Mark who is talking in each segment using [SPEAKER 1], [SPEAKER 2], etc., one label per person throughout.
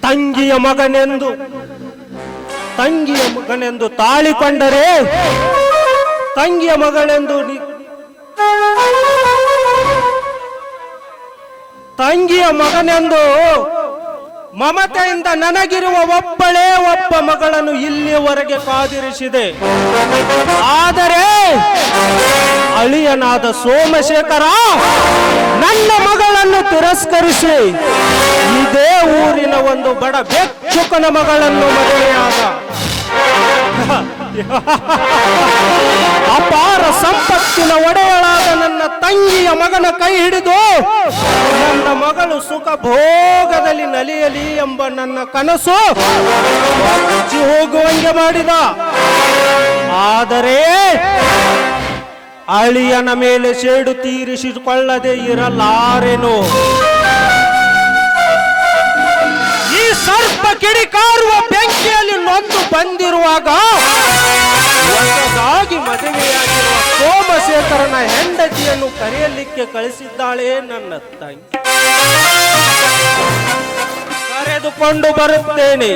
[SPEAKER 1] ತಂಗಿಯ ಮಗನೆಂದು ತಾಳಿಕೊಂಡರೆ ತಂಗಿಯ ಮಗನೆಂದು ತಂಗಿಯ ಮಗನೆಂದು ಮಮತೆಯಿಂದ ನನಗಿರುವ ಒಬ್ಬಳೇ ಒಬ್ಬ ಮಗಳನ್ನು ಇಲ್ಲಿಯವರೆಗೆ ಕಾದಿರಿಸಿದೆ. ಆದರೆ ಅಳಿಯನಾದ ಸೋಮಶೇಖರ ನನ್ನ ಮಗಳನ್ನು ತಿರಸ್ಕರಿಸಿ ಇದೇ ಊರಿನ ಒಂದು ಬಡ ಬೆಚ್ಚುಕನ ಮಗಳನ್ನು ಮದುವೆಯಾದ. ಅಪಾರ ಸಂಪತ್ತಿನ ಒಡೆಯಳಾದ ನನ್ನ ತಂಗಿಯ ಮಗನ ಕೈ ಹಿಡಿದು ನನ್ನ ಮಗಳು ಸುಖ ಭೋಗದಲ್ಲಿ ನಲಿಯಲಿ ಎಂಬ ನನ್ನ ಕನಸು ಮುಚ್ಚಿ ಹೋಗುವಂಗೆ ಮಾಡಿದ. ಆದರೆ ಅಳಿಯನ ಮೇಲೆ ಸೇಡು ತೀರಿಸಿಕೊಳ್ಳದೆ ಇರಲಾರೆನು. ಈ ಸರ್ಪ ಕಿಡಿಕಾರುವ ಬೆಂಕಿಯಲ್ಲಿ ನೊಂದು ಬಂದಿರುವಾಗ ಹೊಸದಾಗಿ ಮದುವೆಯಾಗಿರುವ ಸೋಮಶೇಖರನ ಹೆಂಡತಿಯನ್ನು ಕರೆಯಲಿಕ್ಕೆ ಕಳಿಸಿದ್ದಾಳೆ ನನ್ನ ತಂಗಿ. ಕರೆದುಕೊಂಡು ಬರುತ್ತೇನೆ,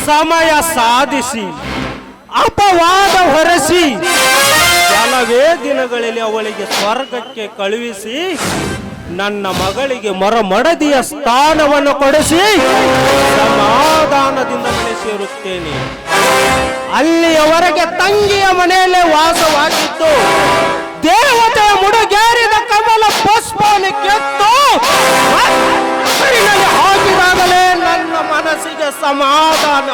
[SPEAKER 1] ಸಮಯ ಸಾಧಿಸಿ ಅಪವಾದ ಹೊರಸಿ ಕೆಲವೇ ದಿನಗಳಲ್ಲಿ ಅವಳಿಗೆ ಸ್ವರ್ಗಕ್ಕೆ ಕಳುಹಿಸಿ ನನ್ನ ಮಗಳಿಗೆ ಮರಮಡದಿಯ ಸ್ಥಾನವನ್ನು ಕೊಡಿಸಿ ಸಮಾಧಾನದಿಂದ ಮನೆ ಸೇರುತ್ತೇನೆ. ಅಲ್ಲಿಯವರೆಗೆ ತಂಗಿಯ ಮನೆಯಲ್ಲೇ ವಾಸವಾಗಿದ್ದು ದೇವತೆಯ ಮುಡುಗೇರಿದ ಕಮಲ ಪುಷ್ಪವನ್ನು ಕೆತ್ತು ಹಾಕಿದಾಗಲೇ ನನ್ನ ಮನಸ್ಸಿಗೆ ಸಮಾಧಾನ.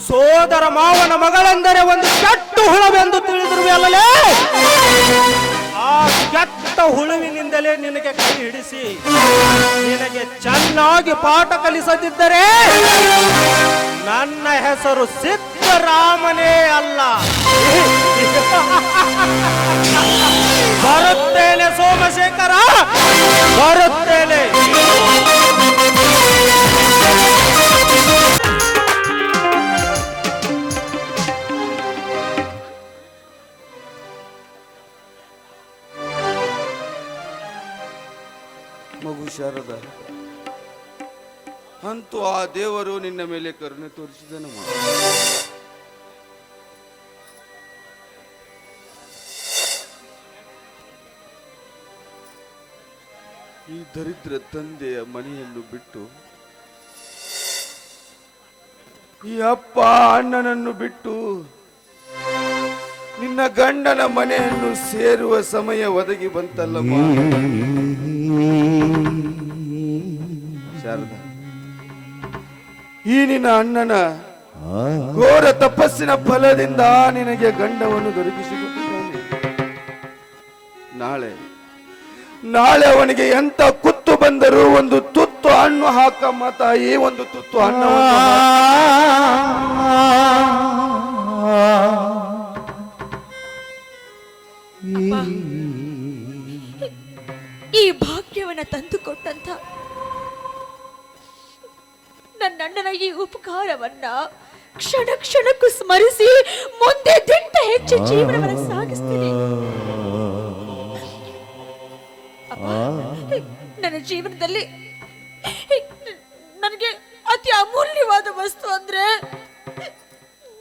[SPEAKER 1] ಸೋದರ ಮಾವನ ಮಗಳೆಂದರೆ ಒಂದು ಕೆಟ್ಟ ಹುಳವೆಂದು ತಿಳಿದಿರುವಲ್ಲೇ, ಆ ಕೆಟ್ಟ ಹುಳುವಿನಿಂದಲೇ ನಿನಗೆ ಕೈ ಹಿಡಿಸಿ ನಿನಗೆ ಚೆನ್ನಾಗಿ ಪಾಠ ಕಲಿಸದಿದ್ದರೆ ನನ್ನ ಹೆಸರು ಸಿದ್ದರಾಮನೇ ಅಲ್ಲ. ಬರುತ್ತೇನೆ ಸೋಮಶೇಖರ, ಬರುತ್ತೇನೆ.
[SPEAKER 2] ಮಗು ಶಾರದ, ಅಂತೂ ಆ ದೇವರು ನಿನ್ನ ಮೇಲೆ ಕರುಣೆ ತೋರಿಸಿದನು. ಈ ದರಿದ್ರ ತಂದೆಯ ಮನೆಯನ್ನು ಬಿಟ್ಟು, ಈ ಅಪ್ಪ ಅಣ್ಣನನ್ನು ಬಿಟ್ಟು ನಿನ್ನ ಗಂಡನ ಮನೆಯನ್ನು ಸೇರುವ ಸಮಯ ಒದಗಿ ಬಂತಲ್ಲಮ್ಮ ಶಾರದಾ. ಈ ನಿನ್ನ ಅಣ್ಣನ ಘೋರ ತಪಸ್ಸಿನ ಫಲದಿಂದ ನಿನಗೆ ಗಂಡವನ್ನು ದೊರಕಿಸಿಕೊಟ್ಟಿದ್ದಾನೆ. ನಾಳೆ ಅವನಿಗೆ ಎಂತ ಕುತ್ತು ಬಂದರೂ ಒಂದು ತುತ್ತು ಹಣ್ಣು ಹಾಕಮ್ಮ ತಾಯಿ, ಒಂದು ತುತ್ತು ಹಣ್ಣು.
[SPEAKER 3] ಈ ಭಾಗ್ಯವನ್ನ ತಂದುಕೊಟ್ಟಂತ ನನ್ನಣ್ಣನ ಈ ಉಪಕಾರವನ್ನ ಕ್ಷಣ ಕ್ಷಣಕ್ಕೂ ಸ್ಮರಿಸಿ ಮುಂದೆ ದಿಟ್ಟ ಹೆಚ್ಚು ಜೀವನವನ್ನು ಸಾಗಿಸ್ತೀನಿ. ನನ್ನ ಜೀವನದಲ್ಲಿ ನನಗೆ ಅತಿ ಅಮೂಲ್ಯವಾದ ವಸ್ತು ಅಂದ್ರೆ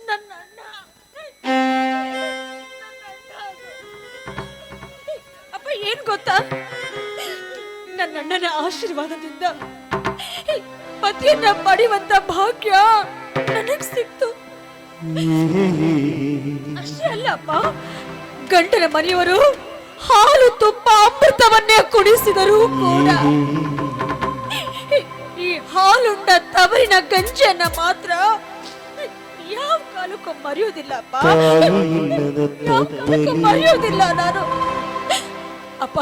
[SPEAKER 3] ನನ್ನ ಅಣ್ಣ. ಅಪ್ಪ, ಏನ್ ಗೊತ್ತಾ, ನನ್ನ ಅಣ್ಣನ ಆಶೀರ್ವಾದದಿಂದ ಪತಿಯನ್ನ ಪಡೆಯುವಂತ ಭಾಗ್ಯ ನನಗ್ ಸಿಕ್ತು. ಅಷ್ಟೇ ಅಲ್ಲ ಅಪ್ಪ, ಗಂಡನ ಮನೆಯವರು ಹಾಲು ತುಪ್ಪ ಅಮೃತವನ್ನೇ ಕುಡಿಸಿದರೂ ಕೂಡ ಈ ಹಾಲುಂಡ ತವರಿನ ಗಂಜಿಯನ್ನ ಮಾತ್ರ ಯಾವ ಕಾಲಕ್ಕೂ ಮರೆಯುವುದಿಲ್ಲಪ್ಪ, ಯಾವ ಕಾಲಕ್ಕೂ ಮರೆಯುವುದಿಲ್ಲ ನಾನು. ಅಪ್ಪ,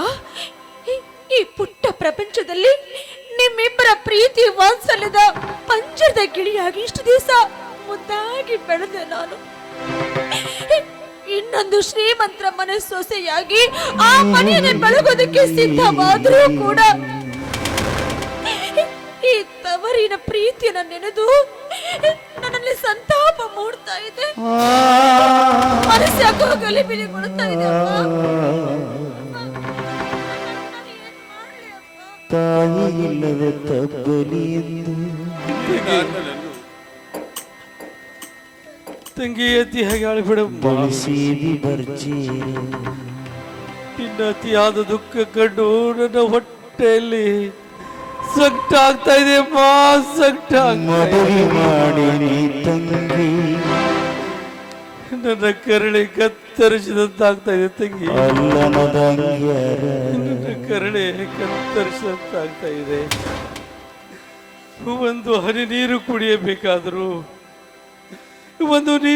[SPEAKER 3] ಈ ಪುಟ್ಟ ಪ್ರಪಂಚದಲ್ಲಿ ನಿಮ್ಮಿಬ್ಬರ ಪ್ರೀತಿ ವಾತ್ಸಲ್ಯದ ಪಂಜರದ ಗಿಳಿಯಾಗಿ ಇಷ್ಟು ದಿವಸ ಮುದ್ದಾಗಿ ಬೆಳೆದೆ ನಾನು. ಈ ಇನ್ನೊಂದು ಶ್ರೀಮಂತರ ಮನೆ ಸೊಸೆಯಾಗಿ ಆ ಮನೆಯನ್ನೇ ಬೆಳಗೋದಕ್ಕೆ ಸಿದ್ಧವಾದರೂ ಕೂಡ ಈ ತವರಿನ ಪ್ರೀತಿಯನ್ನು ನೆನೆದು ನನ್ನಲ್ಲಿ ಸಂತಾಪ ಮೂಡ್ತಾ ಇದೆ. ಮನಸ್ಸು ಯಾಕೋ ಗಲಿಬಿಲಿಗೊಳ್ತಾ ಇದೆ ಅಪ್ಪ. ನಾನು ಏನ್ ಮಾಡ್ಲಿ ಅಪ್ಪ?
[SPEAKER 4] ತಾಯಿ ಇಲ್ಲದ ತಬ್ಬಲಿ ಎಂದು
[SPEAKER 5] ತಂಗಿ ಅತಿ ಹಾಗೆ ಆಳಿಬಿಡ
[SPEAKER 4] ಬಳಸೀವಿ ಬರ್ಜಿ
[SPEAKER 5] ನಿನ್ನ ಅತಿಯಾದ ದುಃಖ ಕಂಡು ನನ್ನ ಹೊಟ್ಟೆಯಲ್ಲಿ ಸಂಕಟ ಆಗ್ತಾ ಇದೆ ಅಮ್ಮ, ಸಂಕಟ
[SPEAKER 4] ಮದುವೆ ಮಾಡಿ ನೀ ತಂಗಿ
[SPEAKER 5] ನನ್ನ ಕರಳಿ ಕತ್ತರಿಸಿದಂತಾಗ್ತಾ ಇದೆ ತಂಗಿ,
[SPEAKER 4] ಅಲ್ಲನದಂಗ್ಯಾರ
[SPEAKER 5] ನನ್ನ ಕರಳಿ ಕತ್ತರಿಸಿದಂತಾಗ್ತಾ ಇದೆ. ಒಂದು ಹನಿ ನೀರು ಕುಡಿಯಬೇಕಾದ್ರು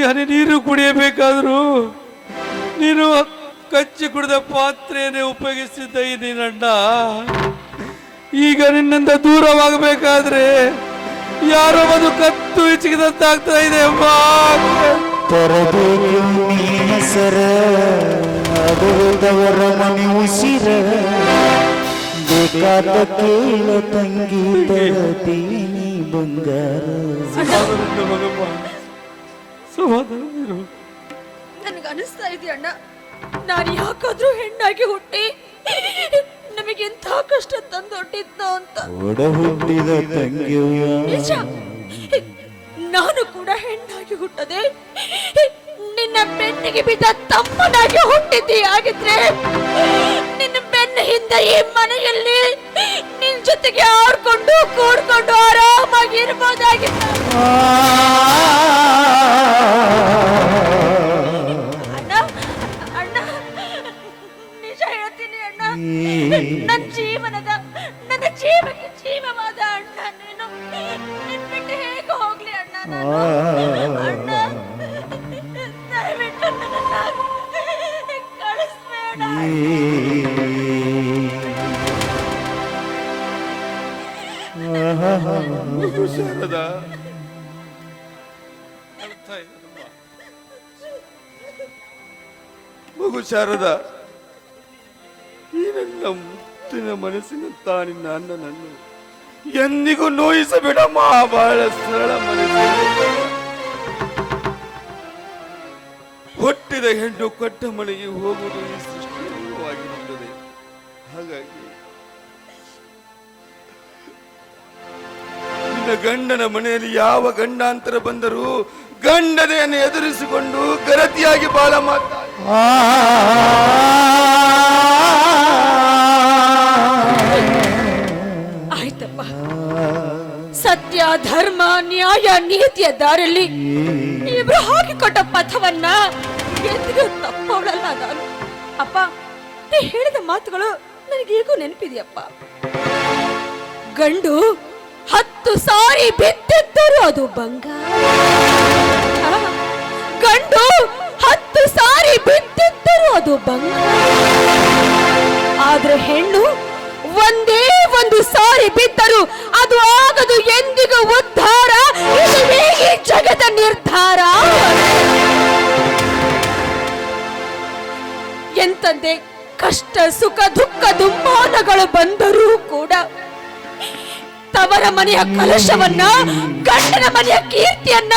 [SPEAKER 5] ಹನಿ ನೀರು ಕುಡಿಯಬೇಕಾದ್ರು ನೀನು ಕಚ್ಚಿ ಕುಡಿದ ಪಾತ್ರೆಯನ್ನೇ ಉಪಯೋಗಿಸಿದ್ದ ಈ ನಿನ್ನಣ್ಣ ಈಗ ನಿನ್ನಿಂದ ದೂರವಾಗಬೇಕಾದ್ರೆ ಯಾರೋ ಒಂದು ಕತ್ತು ಹಿಚಿಕಿದಂತಾಗ್ತಾ ಇದೆ ಅಮ್ಮ.
[SPEAKER 4] ತರಬೇಕು ನೀ ಹೆಸರ ಅಡುದವರ ಮನೆ ಉಸಿರ ಬೇಕಾದ ಕೇಳ ತಂಗಿ ತರತೀನಿ ಬಂಗಾರ.
[SPEAKER 5] ಸಮಾಧಾನದಿಂದ ಮಗಮ್ಮ, ಸಮಾಧಾನವಿರು.
[SPEAKER 3] ನನಗೆ ಅನಿಸ್ತಾ ಇದೆ ಅಣ್ಣ, ನಾನು ಯಾಕಾದ್ರೂ ಹೆಣ್ಣಾಗಿ ಹುಟ್ಟಿ ನಮಗೆ ಎಂಥ ಕಷ್ಟ ತಂದೊಡ್ಡಿದ್ನೋ ಅಂತ.
[SPEAKER 4] ಒಡ ಹುಟ್ಟಿದ ತಂಗಿಯ
[SPEAKER 3] ನಿಜ, ನಾನು ಕೂಡ ಹೆಣ್ಣಾಗಿ ಹುಟ್ಟದೆ ನಿನ್ನ ಬೆನ್ನಿಗೆ ಬಿದ್ದ ತಮ್ಮನಾಗಿ ಹುಟ್ಟಿದ್ದಿ. ಆಗಿದ್ರೆ ನಿನ್ನ ಬೆನ್ನ ಹಿಂದೆ ಈ ಮನೆಯಲ್ಲಿ ನಿನ್ ಜೊತೆಗೆ ಆಡ್ಕೊಂಡು ಕೂಡ್ಕೊಂಡು ಆರಾಮಾಗಿ ಇರ್ಬೋದಾಗಿತ್ತು. ಅಣ್ಣ ಅಣ್ಣ, ನಿಜ ಹೇಳ್ತೀನಿ ಅಣ್ಣ, ನನ್ನ ಜೀವಕ್ಕೆ ಜೀವವಾದ ಅಣ್ಣ ನೀನು. ನಿನ್ ಬಿಟ್ಟು ಹೇಗೆ ಹೋಗ್ಲಿ ಅಣ್ಣ ನಾನು? ಅಣ್ಣ, ದಯವಿಟ್ಟು ನನ್ನನ್ನ ಕಳಿಸ್ಬೇಡ.
[SPEAKER 2] ಶಾರದಾ, ಮಗು ಶಾರದಾ, ಈ ನನ್ನ ಮುತ್ತಿನ ಮನಸ್ಸಿನಂತ ನಿನ್ನ ಅಣ್ಣನನ್ನು ಎಂದಿಗೂ ನೋಯಿಸಬೇಡಮ್ಮ. ಬಹಳ ಸರಳ ಮನಸ್ಸು. ಹುಟ್ಟಿದ ಹೆಣ್ಣು ಕೊಟ್ಟ ಮನೆಗೆ ಹೋಗುವುದು ಈ ಸೃಷ್ಟಿಯಾಗಿರುತ್ತದೆ. ಹಾಗಾಗಿ ನಿನ್ನ ಗಂಡನ ಮನೆಯಲ್ಲಿ ಯಾವ ಗಂಡಾಂತರ ಬಂದರೂ ಗಂಡನೆಯನ್ನು ಎದುರಿಸಿಕೊಂಡು ಗರತಿಯಾಗಿ ಬಾಳ ಮಾತಾಡ.
[SPEAKER 3] ಆಯ್ತಪ್ಪ, ಸತ್ಯ ಧರ್ಮ ನ್ಯಾಯ ನೀತಿಯ ದಾರಿಯಲ್ಲಿ ಇಬ್ರು ಹಾಕಿಕೊಟ್ಟ ಪಥವನ್ನ ಎಂದಿಗೂ ತಪ್ಪವಳಲ್ಲ ನಾನು. ಅಪ್ಪ, ನೀ ಹೇಳಿದ ಮಾತುಗಳು ನನಗೀಗೂ ನೆನಪಿದೆಯಪ್ಪ. ಗಂಡು 10 ಸಾರಿ ಬಿದ್ದಿದ್ದರೂ ಅದು ಬಂಗಾರ. ಗಂಡು 10 ಸಾರಿ ಬಿದ್ದಿದ್ದರೂ ಅದು ಬಂಗಾರ. ಆದ್ರೆ ಹೆಣ್ಣು ಒಂದೇ ಒಂದು ಸಾರಿ ಬಿದ್ದರು ಅದು ಆಗದು ಎಂದಿಗೂ ಉದ್ಧಾರ. ಇದುವೇ ಈ ಜಗದ ನಿರ್ಧಾರ. ಎಂತಂದೆ ಕಷ್ಟ ಸುಖ ದುಃಖ ದುಮ್ಮಾನಗಳು ಬಂದರೂ ಕೂಡ ತವರ ಮನೆಯ ಕಲಶವನ್ನ ಗಂಡನ ಮನೆಯ ಕೀರ್ತಿಯನ್ನ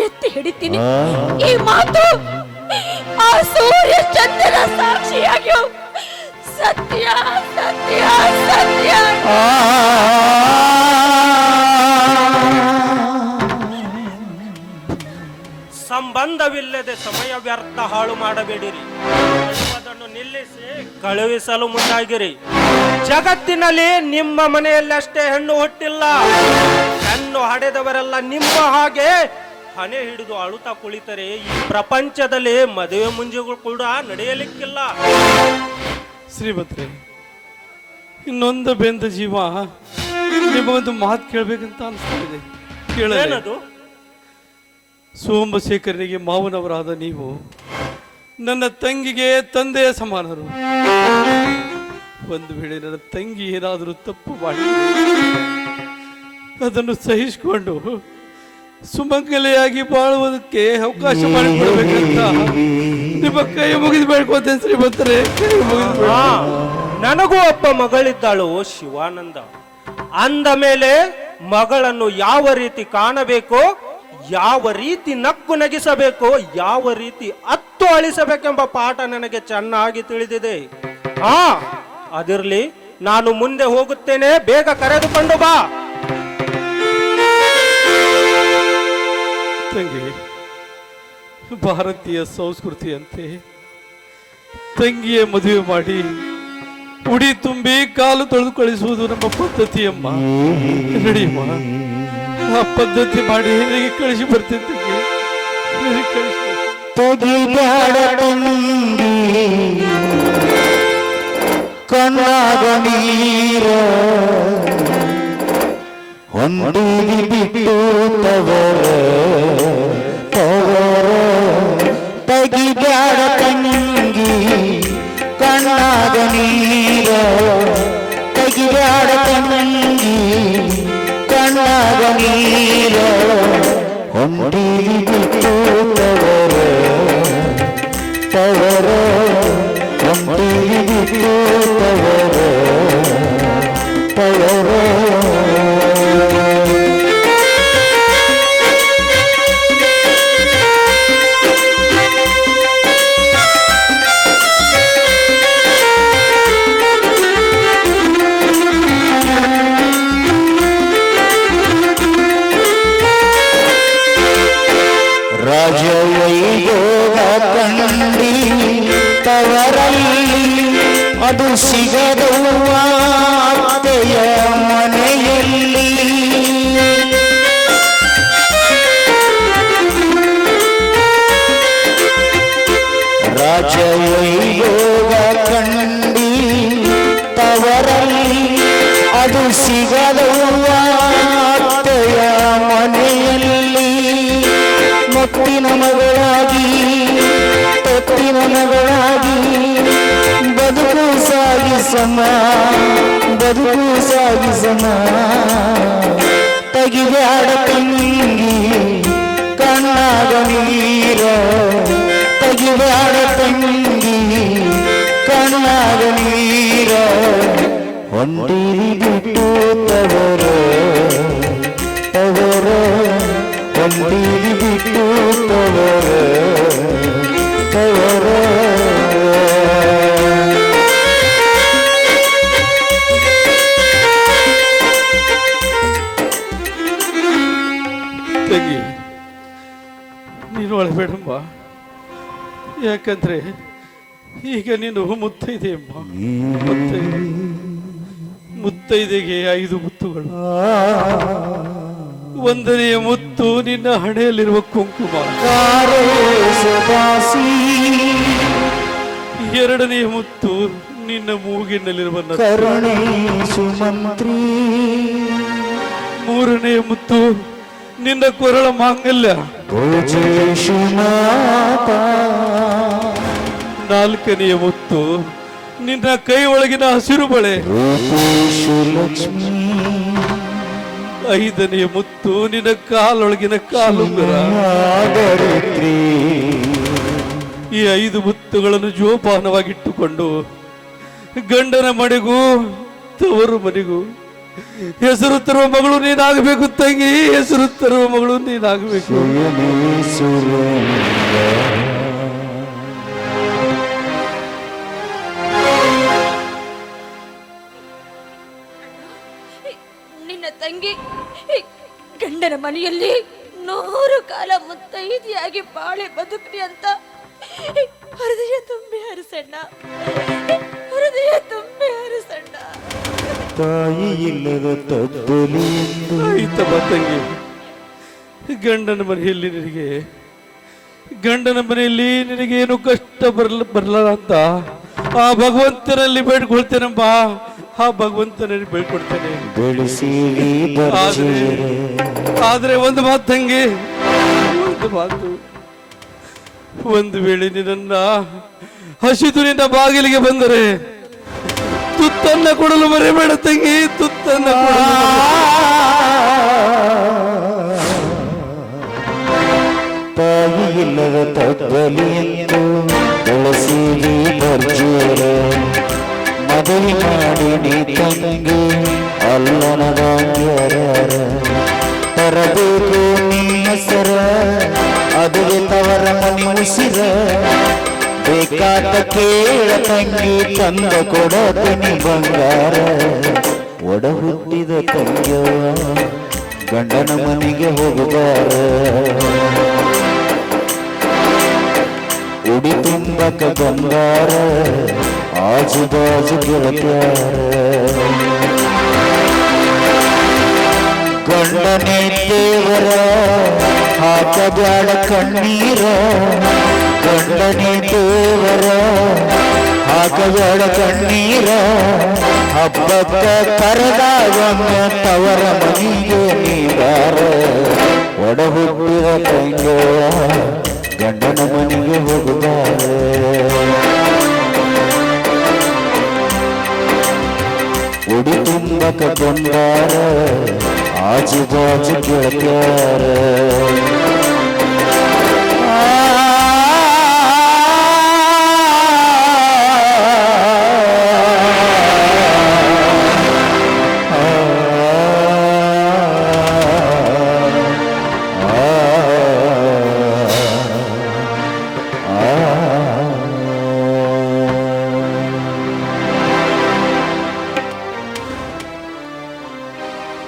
[SPEAKER 3] ಎತ್ತಿ ಹಿಡಿತೀನಿ. ಈ ಮಾತು ಆ ಸೂರ್ಯ ಚಂದ್ರನ ಸಾಕ್ಷಿಯಾಗಿ ಸತ್ಯ ಸತ್ಯ ಸತ್ಯ.
[SPEAKER 1] ಸಂಬಂಧವಿಲ್ಲದೆ ಸಮಯ ವ್ಯರ್ಥ ಹಾಳು ಮಾಡಬೇಡಿರಿ. ಅದನ್ನು ನಿಲ್ಲಿಸಿ ಕಳುಹಿಸಲು ಮುಂದಾಗಿರಿ. ಜಗತ್ತಿನಲ್ಲಿ ನಿಮ್ಮ ಮನೆಯಲ್ಲಷ್ಟೇ ಹೆಣ್ಣು ಹುಟ್ಟಿಲ್ಲ, ಹೆಣ್ಣು ಹಡೆದವರೆಲ್ಲ ನಿಮ್ಮ ಹಾಗೆ ಹಣೆ ಹಿಡಿದು ಅಳುತ್ತಾ ಕುಳಿತರೆ ಈ ಪ್ರಪಂಚದಲ್ಲಿ ಮದುವೆ ಮುಂಜೆಗಳು ಕೂಡ ನಡೆಯಲಿಕ್ಕಿಲ್ಲ.
[SPEAKER 5] ಶ್ರೀಮಂತ್ರೆ, ಇನ್ನೊಂದು ಬೆಂದ ಜೀವ ನಿಮಗೊಂದು ಮಾತು ಕೇಳಬೇಕಂತ ಅನಿಸ್ತಾ ಇದೆ.
[SPEAKER 1] ಏನದು?
[SPEAKER 5] ಸೋಮಶೇಖರನಿಗೆ ಮಾವನವರಾದ ನೀವು ನನ್ನ ತಂಗಿಗೆ ತಂದೆಯ ಸಮಾನರು. ಒಂದು ವೇಳೆ ನನ್ನ ತಂಗಿ ಏನಾದರೂ ತಪ್ಪು ಮಾಡಿ ಅದನ್ನು ಸಹಿಸಿಕೊಂಡು ಸುಮಂಗಲೆಯಾಗಿ ಬಾಳುವುದಕ್ಕೆ ಅವಕಾಶ ಮಾಡಿಕೊಡ್ಬೇಕಂತ ನಿಮ್ಮ ಕೈ ಮುಗಿದು ಬೇಡ್ಕೋತೇನೆ ಶ್ರೀಮಂತರೇ, ಕೈ ಮುಗಿದು
[SPEAKER 1] ಹಾ, ನನಗೂ ಒಬ್ಬ ಮಗಳಿದ್ದಾಳು ಶಿವಾನಂದ. ಅಂದ ಮೇಲೆ ಮಗಳನ್ನು ಯಾವ ರೀತಿ ಕಾಣಬೇಕು, ಯಾವ ರೀತಿ ನಕ್ಕು ನಗಿಸಬೇಕು, ಯಾವ ರೀತಿ ಹತ್ತು ಅಳಿಸಬೇಕೆಂಬ ಪಾಠ ನನಗೆ ಚೆನ್ನಾಗಿ ತಿಳಿದಿದೆ. ಹಾ, ಅದಿರ್ಲಿ, ನಾನು ಮುಂದೆ ಹೋಗುತ್ತೇನೆ, ಬೇಗ ಕರೆದುಕೊಂಡು ಬಾ.
[SPEAKER 5] ತಂಗಿ, ಭಾರತೀಯ ಸಂಸ್ಕೃತಿಯಂತೆ ತಂಗಿಯ ಮದುವೆ ಮಾಡಿ ಉಡಿ ತುಂಬಿ ಕಾಲು ತೊಳೆದು ಕಳಿಸುವುದು ನಮ್ಮ ಪದ್ಧತಿಯಮ್ಮ. ನಡಿಯಮ್ಮ, ಆ ಪದ್ಧತಿ ಮಾಡಿ ನಿನಗೆ ಕಳಿಸಿ ಬರ್ತೀನಿ ತಂಗಿ, ನಿನಗೆ ಕಳಿಸಿ
[SPEAKER 4] ತೆಗಿಬ್ಯಾಡ ತಂಗಿ ಕಣ್ಣಾಗ ನೀರ ಹೊಂದಿದಿ ಬಿಟ್ಟು ತವರ ತೆಗಿಬ್ಯಾಡ ತಂಗಿ ಕಣ್ಣಾಗ ನೀರ ತೆಗಿಬ್ಯಾಡ ತಂಗಿ ಕಣ್ಣಾಗ ನೀರ ಹೊಂದಿದಿ ಬಿಟ್ಟು ತವರ ಹೊಂದಿದಿ ಬಿಟ್ಟು ತವರ ರಾಜವೈಭೋಗ ಕಂಡಿ ತವರಲ್ಲಿ ಅದು ಸಿಗದವ್ವ ಅತ್ತೆಯ ಮನೆಯಲ್ಲಿ. ರಾಜವೈಭೋಗ ಕಂಡಿ ತವರಲ್ಲಿ ಅದು ಸಿಗದವ್ವ ಅತ್ತೆಯ ಮನೆಯಲ್ಲಿ. ಮುತ್ತಿನ ಮಗಳಾಗಿ ತೊತ್ತಿನ ಮಗಳಾಗಿ ಬದುಕು ಸಾಗಿಸಮ ಬದುಕು ಸಾಗಿಸಮ ತೆಗಿಬ್ಯಾಡ ತಂಗಿ ಕಣ್ಣಾಗ ನೀರ ತೆಗಿಬ್ಯಾಡ ತಂಗಿ ಕಣ್ಣಾಗ ನೀರ ಹೊಂದಿರಿ ಬಿಟ್ಟು ತವರ ತವರ ಹೊಂದಿರಿ ಬಿಟ್ಟು ತವರ ತವರ.
[SPEAKER 5] ತಂಗಿ, ನೀನು ಅಳಬೇಡಮ್ಮ, ಯಾಕಂದ್ರೆ ಈಗ ನೀನು ಮುತ್ತೈದೆಯಮ್ಮ. ಮುತ್ತೈದೆಗೆ 5 ಮುತ್ತುಗಳು. ಒಂದನೆಯ ಮುತ್ತು ನಿನ್ನ ಹಣೆಯಲ್ಲಿರುವ ಕುಂಕುಮ, ಎರಡನೆಯ ಮುತ್ತು ನಿನ್ನ ಮೂಗಿನಲ್ಲಿರುವ
[SPEAKER 4] ಕರುಣೆ ಸುಮಂತ್ರಿ,
[SPEAKER 5] ಮೂರನೆಯ ಮುತ್ತು ನಿನ್ನ ಕೊರಳ ಮಾಂಗಲ್ಯ, ನಾಲ್ಕನೆಯ ಮುತ್ತು ನಿನ್ನ ಕೈ ಒಳಗಿನ ಹಸಿರು ಬಳೆ, ಐದನೆಯ ಮುತ್ತು ನಿನ್ನ ಕಾಲೊಳಗಿನ ಕಾಲುಂಗುರ. ಈ 5 ಮುತ್ತುಗಳನ್ನು ಜೋಪಾನವಾಗಿಟ್ಟುಕೊಂಡು ಗಂಡನ ಮನೆಗೂ ತವರು ಮನೆಗೂ ಹೆಸರು ತರುವ ಮಗಳು ನೀನಾಗಬೇಕು ತಂಗಿ, ಹೆಸರು ತರುವ ಮಗಳು ನೀನಾಗಬೇಕು.
[SPEAKER 3] ನಿನ್ನ ತಂಗಿ ಗಂಡನ ಮನೆಯಲ್ಲಿ 100 ಕಾಲ ಮುತ್ತೈದೆಯಾಗಿ ಬಾಳೆ ಬದುಕ್ಲಿ ಅಂತ ಹೃದಯ ತುಂಬಿ ಹರಿಸಣ್ಣ, ಹೃದಯ ತುಂಬಿ ಹರಿಸಣ್ಣ.
[SPEAKER 4] ತಾಯಿ ಇಲ್ಲದ ತಬ್ಬಲಿ
[SPEAKER 5] ಆಯ್ತಮ್ಮ ತಂಗಿ, ಗಂಡನ ಮನೆಯಲ್ಲಿ ನಿನಗೇನು ಕಷ್ಟ ಬರಲ್ಲ ಅಂತ ಆ ಭಗವಂತನಲ್ಲಿ ಬೇಡ್ಕೊಳ್ತೇನಮ್ಮ, ಆ ಭಗವಂತನಲ್ಲಿ ಬೇಡ್ಕೊಳ್ತೇನೆ. ಆದ್ರೆ ಒಂದು ಮಾತು ತಂಗಿ, ಒಂದು ಮಾತು, ಒಂದು ವೇಳೆ ನಿನ್ನ ಹಸಿದು ನಿನ್ನ ಬಾಗಿಲಿಗೆ ಬಂದರೆ ತುತ್ತನ್ನ ಕೊಡಲು ಮರೆಯಬೇಡ ತಂಗಿ, ತುತ್ತನ್ನ ಕೊಡಲು
[SPEAKER 4] ಇಲ್ಲದ ತಬ್ಬಲಿ ಎಂದು ಬೆಳೆಸಿರಿ ಬರ್ಜೂರ ಮದುವೆ ಮಾಡಿ ನೀ ತಂಗಿ ಅಲ್ಲನದಾಗ್ಯಾರ ತರಬೇಕು ನೀ ಹೆಸರ ಅದುವೆ ತವರ ಮನೆ ಉಸಿರ ಬೇಕಾದ ಕೇಳ ತಂಗಿ ತಂದ ಕೊಡತೀನಿ ಬಂಗಾರ ಒಡ ಹುಟ್ಟಿದ ತಂಗ್ಯವ ಗಂಡನ ಮನೆಗೆ ಹೋಗುತ್ತಾರ ಉಡಿ ತುಂಬಕ ಬಂದಾರ ಆಜು ಬಾಜು ಗೆಳತ್ಯಾರ ಗಂಡನೇ ದೇವರ ಹಾಕಬ್ಯಾಡ ಕಣ್ಣೀರ ಗಂಡನೇ ದೇವರ ಹಾಕಬ್ಯಾಡ ಕಣ್ಣೀರ ಹಬ್ಬಕ್ಕ ಕರೆದಾಗೊಮ್ಮೆ ತವರ ಮನೆಗೆ ನೀವಾರ ಒಡ ಹುಟ್ಟಿದ ತಂಗ್ಯವ ಗಂಡನ ಮನೆಗೆ ಹೋಗುತ್ತಾರೆ ಉಡಿ ತುಂಬಕ ಬಂದಾರ ಆಜು ಬಾಜು ಗೆಳತ್ಯಾರ